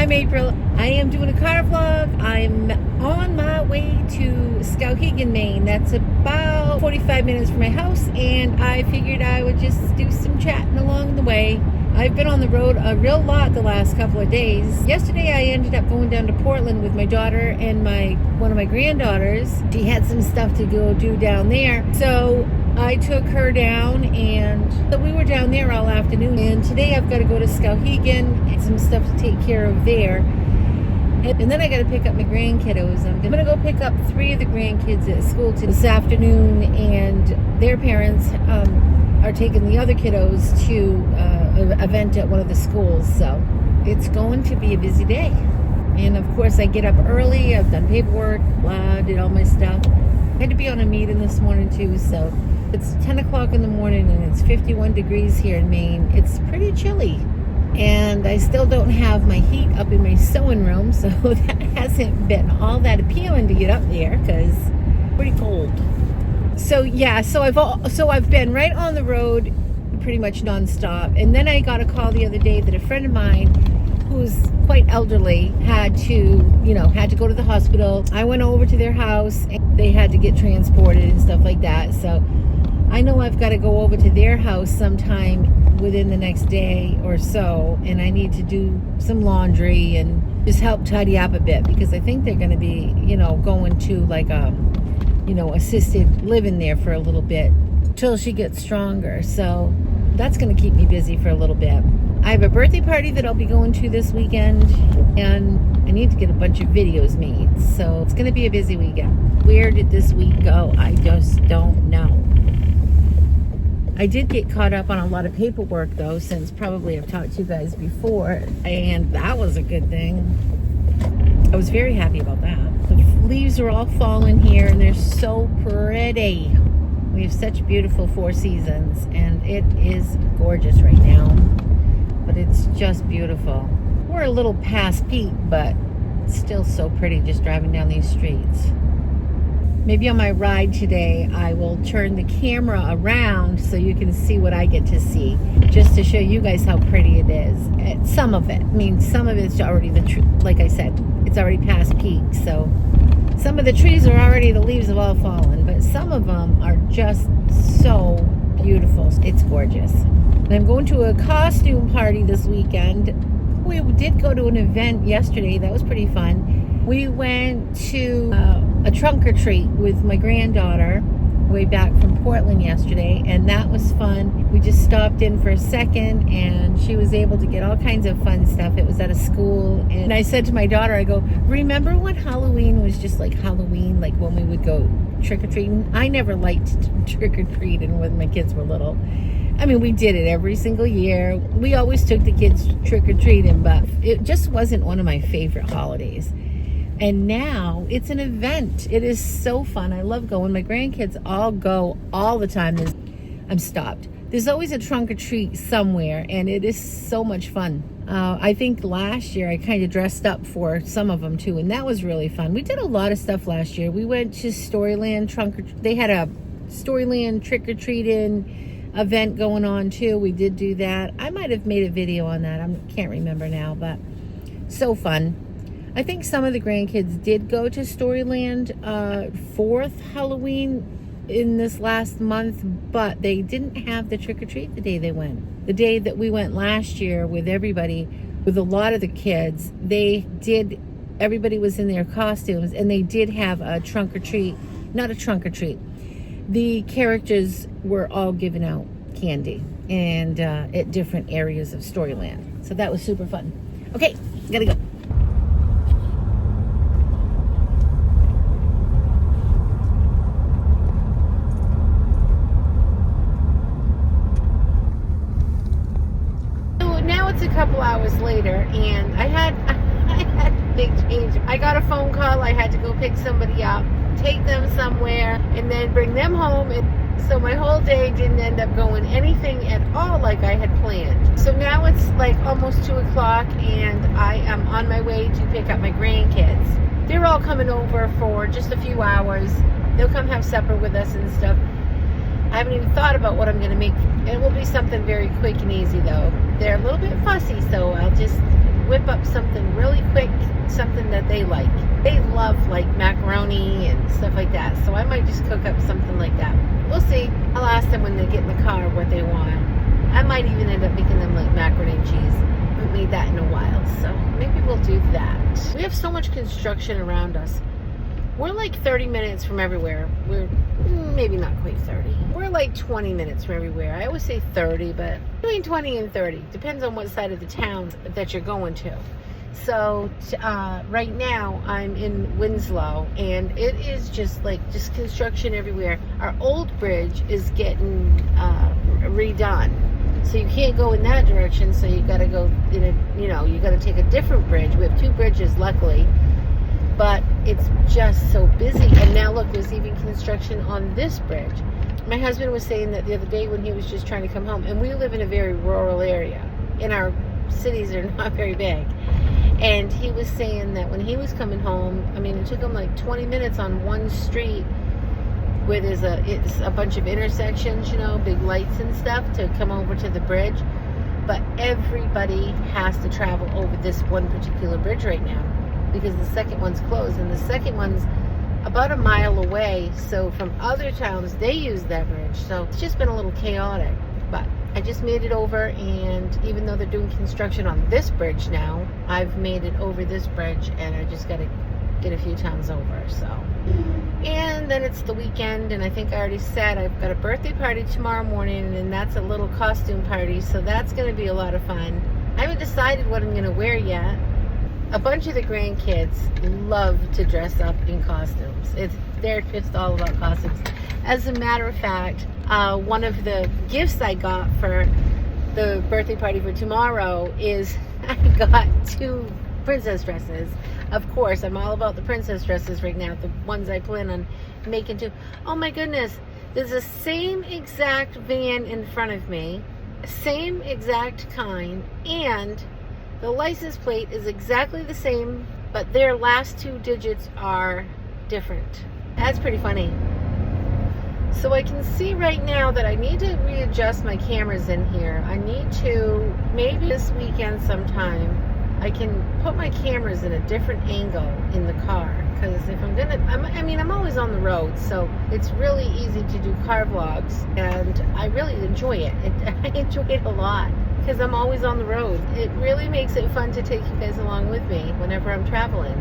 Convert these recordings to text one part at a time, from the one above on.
I'm April. I am doing a car vlog. I'm on my way to Skowhegan, Maine. That's about 45 minutes from my house, and I figured I would just do some chatting along the way. I've been on the road a real lot the last couple of days. Yesterday I ended up going down to Portland with my daughter and one of my granddaughters. She had some stuff to go do down there, so I took her down, and so we were down there all afternoon. And today I've got to go to Skowhegan and some stuff to take care of there. And then I got to pick up my grandkiddos. I'm going to go pick up 3 of the grandkids at school this afternoon, and their parents are taking the other kiddos to an event at one of the schools. So it's going to be a busy day. And of course I get up early. I've done paperwork, did all my stuff. I had to be on a meeting this morning too, so it's 10 o'clock in the morning and it's 51 degrees here in Maine. It's pretty chilly. And I still don't have my heat up in my sewing room, so that hasn't been all that appealing to get up there because it's pretty cold. So yeah, so I've been right on the road pretty much nonstop. And then I got a call the other day that a friend of mine who's quite elderly had to go to the hospital. I went over to their house and they had to get transported and stuff like that. So I know I've got to go over to their house sometime within the next day or so, and I need to do some laundry and just help tidy up a bit because I think they're going to be, going to like assisted living there for a little bit till she gets stronger. So that's going to keep me busy for a little bit. I have a birthday party that I'll be going to this weekend, and I need to get a bunch of videos made. So it's going to be a busy weekend. Where did this week go? I just don't know. I did get caught up on a lot of paperwork though, since probably I've talked to you guys before, and that was a good thing. I was very happy about that. The leaves are all falling here and they're so pretty. We have such beautiful 4 seasons and it is gorgeous right now. But it's just beautiful. We're a little past peak, but it's still so pretty just driving down these streets. Maybe on my ride today, I will turn the camera around so you can see what I get to see, just to show you guys how pretty it is. Some of it. I mean, some of it's already like I said, it's already past peak. So some of the trees are already, the leaves have all fallen, but some of them are just so beautiful. It's gorgeous. And I'm going to a costume party this weekend. We did go to an event yesterday. That was pretty fun. We went to a trunk or treat with my granddaughter way back from Portland yesterday, and that was fun. We just stopped in for a second, and she was able to get all kinds of fun stuff. It was at a school, and I said to my daughter, I go, remember when Halloween was just like Halloween, like when we would go trick-or-treating? I never liked trick-or-treating when my kids were little. I mean, we did it every single year. We always took the kids trick-or-treating, but it just wasn't one of my favorite holidays. And now it's an event. It is so fun. I love going. My grandkids all go all the time. I'm stopped. There's always a trunk or treat somewhere, and it is so much fun. I think last year I kind of dressed up for some of them too, and that was really fun. We did a lot of stuff last year. We went to Storyland They had a Storyland trick-or-treating event going on too. We did do that. I might have made a video on that. I can't remember now, but so fun. I think some of the grandkids did go to Storyland 4th Halloween in this last month, but they didn't have the trick-or-treat the day they went. The day that we went last year with everybody, with a lot of the kids, everybody was in their costumes, and they did have a trunk-or-treat, not a trunk-or-treat. The characters were all giving out candy and at different areas of Storyland. So that was super fun. Okay, gotta go. It's a couple hours later, and I had a big change. I got a phone call. I had to go pick somebody up, take them somewhere, and then bring them home. And so my whole day didn't end up going anything at all like I had planned. So now it's like almost 2 o'clock, and I am on my way to pick up my grandkids. They're all coming over for just a few hours. They'll come have supper with us and stuff. I haven't even thought about what I'm going to make. It will be something very quick and easy, though. They're a little bit fussy, so I'll just whip up something really quick, something that they like. They love like macaroni and stuff like that, so I might just cook up something like that. We'll see. I'll ask them when they get in the car what they want. I might even end up making them like macaroni and cheese. I haven't made that in a while, so maybe we'll do that. We have so much construction around us. We're like 30 minutes from everywhere. We're maybe not quite 30. We're like 20 minutes from everywhere. I always say 30, but between 20 and 30. Depends on what side of the town that you're going to. So right now I'm in Winslow, and it is just construction everywhere. Our old bridge is getting redone. So you can't go in that direction, so you got to go in a, you got to take a different bridge. We have two bridges, luckily. But it's just so busy. And now look, there's even construction on this bridge. My husband was saying that the other day when he was just trying to come home, and we live in a very rural area, and our cities are not very big. And he was saying that when he was coming home, I mean, it took him like 20 minutes on one street where it's a bunch of intersections, big lights and stuff, to come over to the bridge. But everybody has to travel over this one particular bridge right now, because the second one's closed, and the second one's about a mile away. So from other towns, they use that bridge. So it's just been a little chaotic. But I just made it over, and even though they're doing construction on this bridge now, I've made it over this bridge, and I just got to get a few towns over. So, and then it's the weekend, and I think I already said I've got a birthday party tomorrow morning, and that's a little costume party. So that's going to be a lot of fun. I haven't decided what I'm going to wear yet. A bunch of the grandkids love to dress up in costumes. They're just all about costumes. As a matter of fact, one of the gifts I got for the birthday party for tomorrow is I got 2 princess dresses. Of course, I'm all about the princess dresses right now, the ones I plan on making too. Oh my goodness, there's the same exact van in front of me, same exact kind, and the license plate is exactly the same, but their last 2 digits are different. That's pretty funny. So I can see right now that I need to readjust my cameras in here. I need to, maybe this weekend sometime, I can put my cameras in a different angle in the car. Because if I'm always on the road, so it's really easy to do car vlogs, and I really enjoy it. I enjoy it a lot, because I'm always on the road. It really makes it fun to take you guys along with me whenever I'm traveling.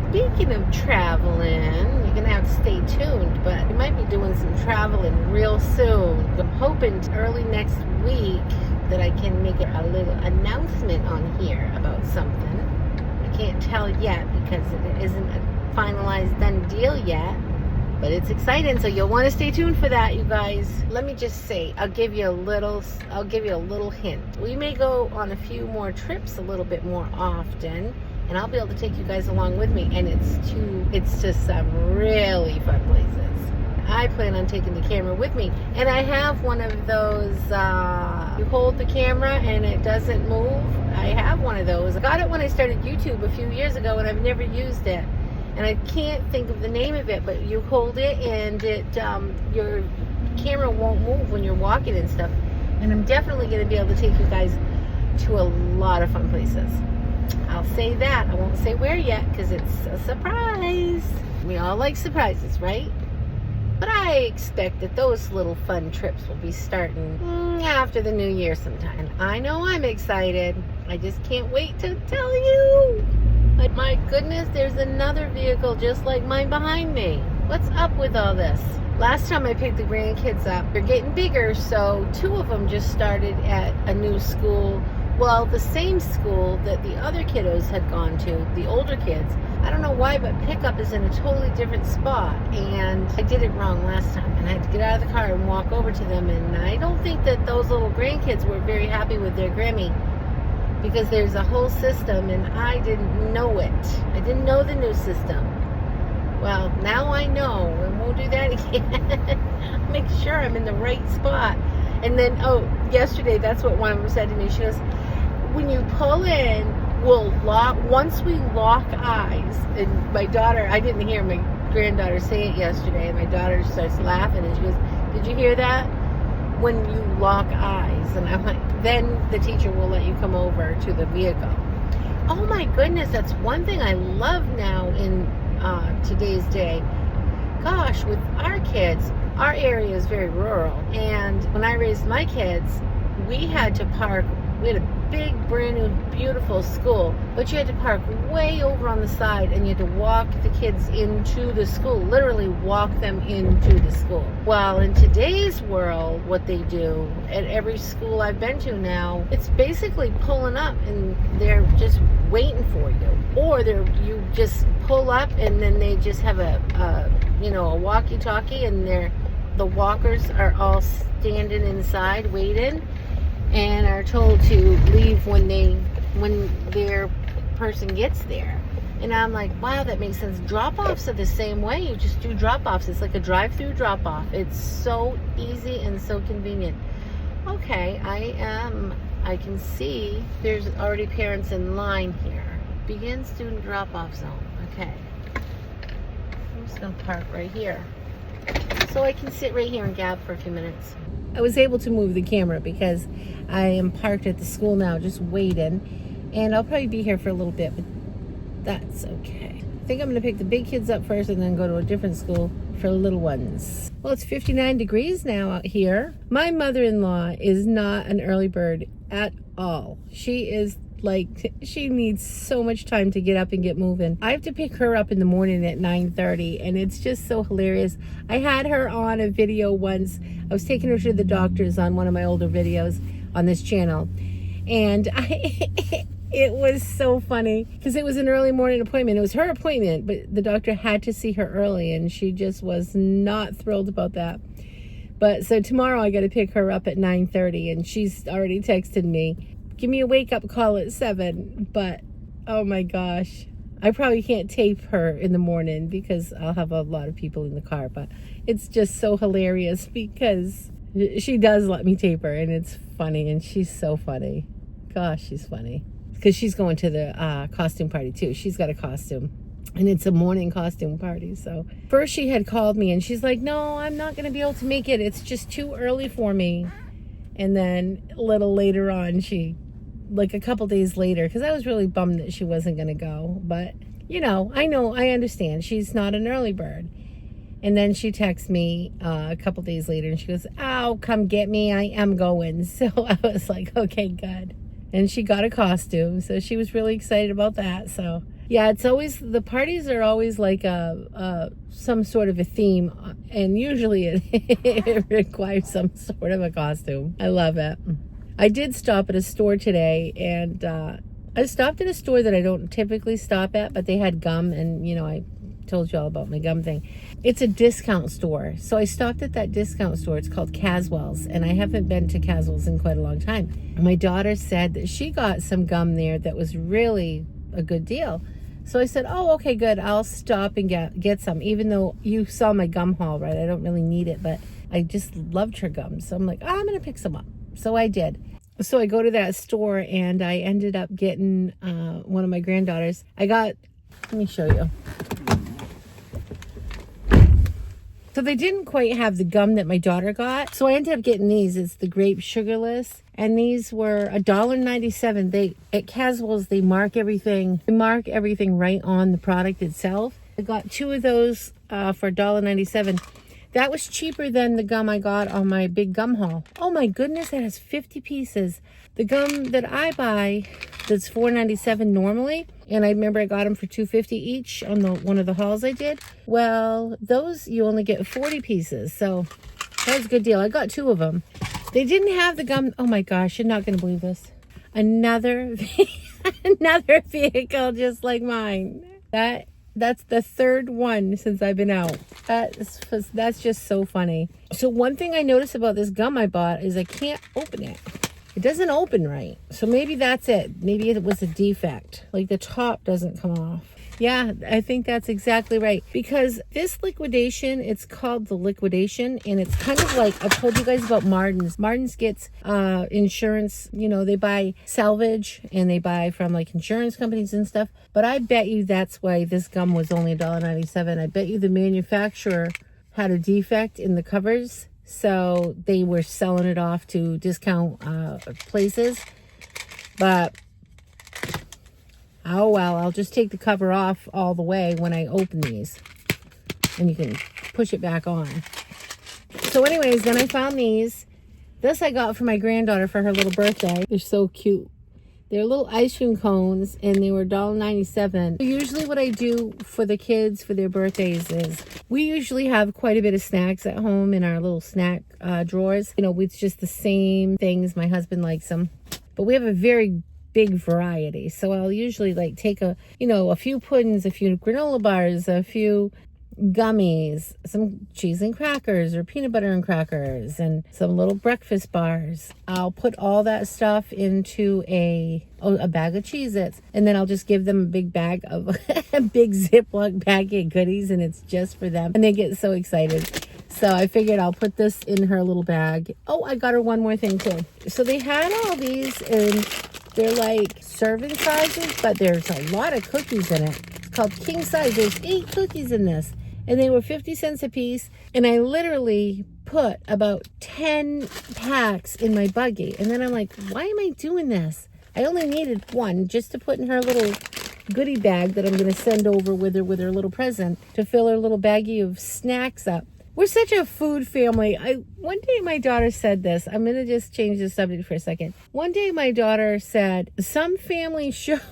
Speaking of traveling, you're going to have to stay tuned, but we might be doing some traveling real soon. I'm hoping early next week that I can make a little announcement on here about something. I can't tell yet because it isn't a finalized done deal yet, but it's exciting, so you'll want to stay tuned for that, you guys. Let me just say, I'll give you a little hint. We may go on a few more trips a little bit more often, and I'll be able to take you guys along with me, and it's to some really fun places. I plan on taking the camera with me, and I have one of those you hold the camera and it doesn't move. I have one of those. I got it when I started YouTube a few years ago, and I've never used it, and I can't think of the name of it, but you hold it and it your camera won't move when you're walking and stuff. And I'm definitely going to be able to take you guys to a lot of fun places. I'll say that. I won't say where yet because it's a surprise. We all like surprises, right? But I expect that those little fun trips will be starting after the new year sometime. I know I'm excited. I just can't wait to tell you. But my goodness, there's another vehicle just like mine behind me. What's up with all this? Last time I picked the grandkids up, they're getting bigger, so 2 of them just started at a new school. Well, the same school that the other kiddos had gone to, the older kids. I don't know why, but pickup is in a totally different spot, and I did it wrong last time, and I had to get out of the car and walk over to them, and I don't think that those little grandkids were very happy with their Grammy, because there's a whole system, and I didn't know it. I didn't know the new system. Well, now I know, and we'll do that again. Make sure I'm in the right spot. And then, yesterday, that's what one of them said to me. She goes, when you pull in, once we lock eyes, and my daughter, I didn't hear my granddaughter say it yesterday, and my daughter starts laughing, and she goes, did you hear that? When you lock eyes. And I'm like, then the teacher will let you come over to the vehicle. Oh my goodness, that's one thing I love now in today's day. Gosh, with our kids, our area is very rural. And when I raised my kids, we had to park. We had a big, brand new, beautiful school, but you had to park way over on the side, and you had to walk the kids into the school, literally walk them into the school. Well, in today's world, what they do at every school I've been to now, it's basically pulling up and they're just waiting for you. Or you just pull up and then they just have a walkie-talkie, and the walkers are all standing inside waiting, and are told to leave when their person gets there. And I'm like, wow, that makes sense. Drop-offs are the same way. You just do drop-offs. It's like a drive-through drop-off. It's so easy and so convenient. Okay, I can see there's already parents in line here. Begin student drop-off zone. Okay. I'm just gonna park right here, so I can sit right here and gab for a few minutes. I was able to move the camera because I am parked at the school now, just waiting, and I'll probably be here for a little bit, but that's okay. I think I'm going to pick the big kids up first and then go to a different school for little ones. Well, it's 59 degrees now out here. My mother-in-law is not an early bird at all. She is she needs so much time to get up and get moving. I have to pick her up in the morning at 9:30, and it's just so hilarious. I had her on a video once. I was taking her to the doctors on one of my older videos on this channel, and it was so funny because it was an early morning appointment. It was her appointment, but the doctor had to see her early, and she just was not thrilled about that. But so tomorrow I got to pick her up at 9:30, and she's already texted me, give me a wake-up call at 7. But oh my gosh, I probably can't tape her in the morning because I'll have a lot of people in the car. But it's just so hilarious because she does let me tape her, and it's funny, and she's so funny. Gosh, she's funny because she's going to the costume party too. She's got a costume, and it's a morning costume party. So first she had called me and she's like, no, I'm not going to be able to make it. It's just too early for me. And then a little later on, a couple days later, because I was really bummed that she wasn't going to go. But, I understand. She's not an early bird. And then she texts me a couple days later and she goes, oh, come get me. I am going. So I was like, okay, good. And she got a costume. So she was really excited about that. So yeah, the parties are always like some sort of a theme. And usually it requires some sort of a costume. I love it. I did stop at a store today, and I stopped at a store that I don't typically stop at, but they had gum, and I told you all about my gum thing. It's a discount store, so I stopped at that discount store. It's called Caswell's, and I haven't been to Caswell's in quite a long time. My daughter said that she got some gum there that was really a good deal. So I said, oh, okay, good. I'll stop and get some, even though you saw my gum haul, right? I don't really need it, but I just loved her gum. So I'm like, I'm going to pick some up. So I did. So I go to that store, and I ended up getting one of my granddaughters. Let me show you. So they didn't quite have the gum that my daughter got. So I ended up getting these. It's the grape sugarless. And these were $1.97. At Caswell's, they mark everything. They mark everything right on the product itself. I got 2 of those for $1.97. That was cheaper than the gum I got on my big gum haul. Oh my goodness, it has 50 pieces. The gum that I buy, that's $4.97 normally, and I remember I got them for $2.50 each on one of the hauls I did. Well, those you only get 40 pieces, so that was a good deal. I got 2 of them. They didn't have the gum. Oh my gosh, you're not going to believe this. Another vehicle just like mine. That's the 3rd one since I've been out. That's just so funny. So one thing I noticed about this gum I bought is I can't open it. It doesn't open right. So maybe that's it. Maybe it was a defect. Like the top doesn't come off. Yeah, I think that's exactly right. Because this liquidation, it's called the liquidation, and it's kind of like, I told you guys about Martin's. Martin's gets insurance, they buy salvage, and they buy from like insurance companies and stuff. But I bet you that's why this gum was only $1.97. I bet you the manufacturer had a defect in the covers, so they were selling it off to discount places. But I'll just take the cover off all the way when I open these. And you can push it back on. So anyways, then I found these. This I got for my granddaughter for her little birthday. They're so cute. They're little ice cream cones, and they were $1.97. Usually what I do for the kids for their birthdays is we usually have quite a bit of snacks at home in our little snack drawers. You know, it's just the same things. My husband likes them. But we have a very big variety. So I'll usually like take a few puddings, a few granola bars, a few gummies, some cheese and crackers or peanut butter and crackers, and some little breakfast bars. I'll put all that stuff into a bag of Cheez-Its, and then I'll just give them a big bag of a big Ziploc bag of goodies, and it's just for them, and they get so excited. So I figured I'll put this in her little bag. Oh, I got her one more thing too. So they had all these, and they're like serving sizes, but there's a lot of cookies in it. It's called king size. There's 8 cookies in this. And they were 50 cents a piece. And I literally put about 10 packs in my buggy. And then I'm like, why am I doing this? I only needed one just to put in her little goodie bag that I'm going to send over with her little present to fill her little baggie of snacks up. We're such a food family. One day my daughter said this. I'm going to just change the subject for a second. One day my daughter said, some families show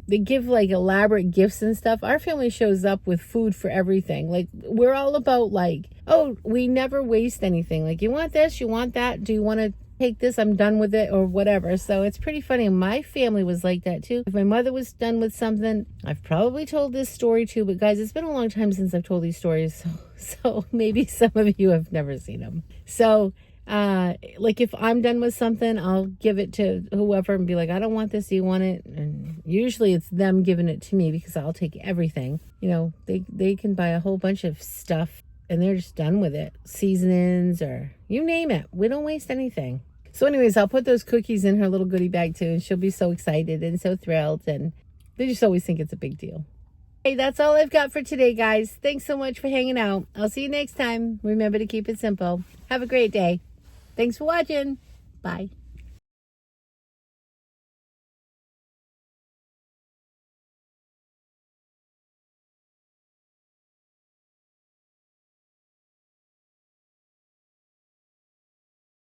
they give like elaborate gifts and stuff. Our family shows up with food for everything. Like, we're all about like, oh, we never waste anything. Like, you want this, you want that, do you want to take this, I'm done with it, or whatever. So it's pretty funny. My family was like that too. If my mother was done with something, I've probably told this story too, but guys, it's been a long time since I've told these stories, so maybe some of you have never seen them. So like if I'm done with something, I'll give it to whoever and be like, I don't want this, do you want it? And usually it's them giving it to me because I'll take everything. You know, they can buy a whole bunch of stuff and they're just done with it. Seasonings or you name it. We don't waste anything. So anyways, I'll put those cookies in her little goodie bag too, and she'll be so excited and so thrilled, and they just always think it's a big deal. Hey, that's all I've got for today, guys. Thanks so much for hanging out. I'll see you next time. Remember to keep it simple. Have a great day. Thanks for watching. Bye.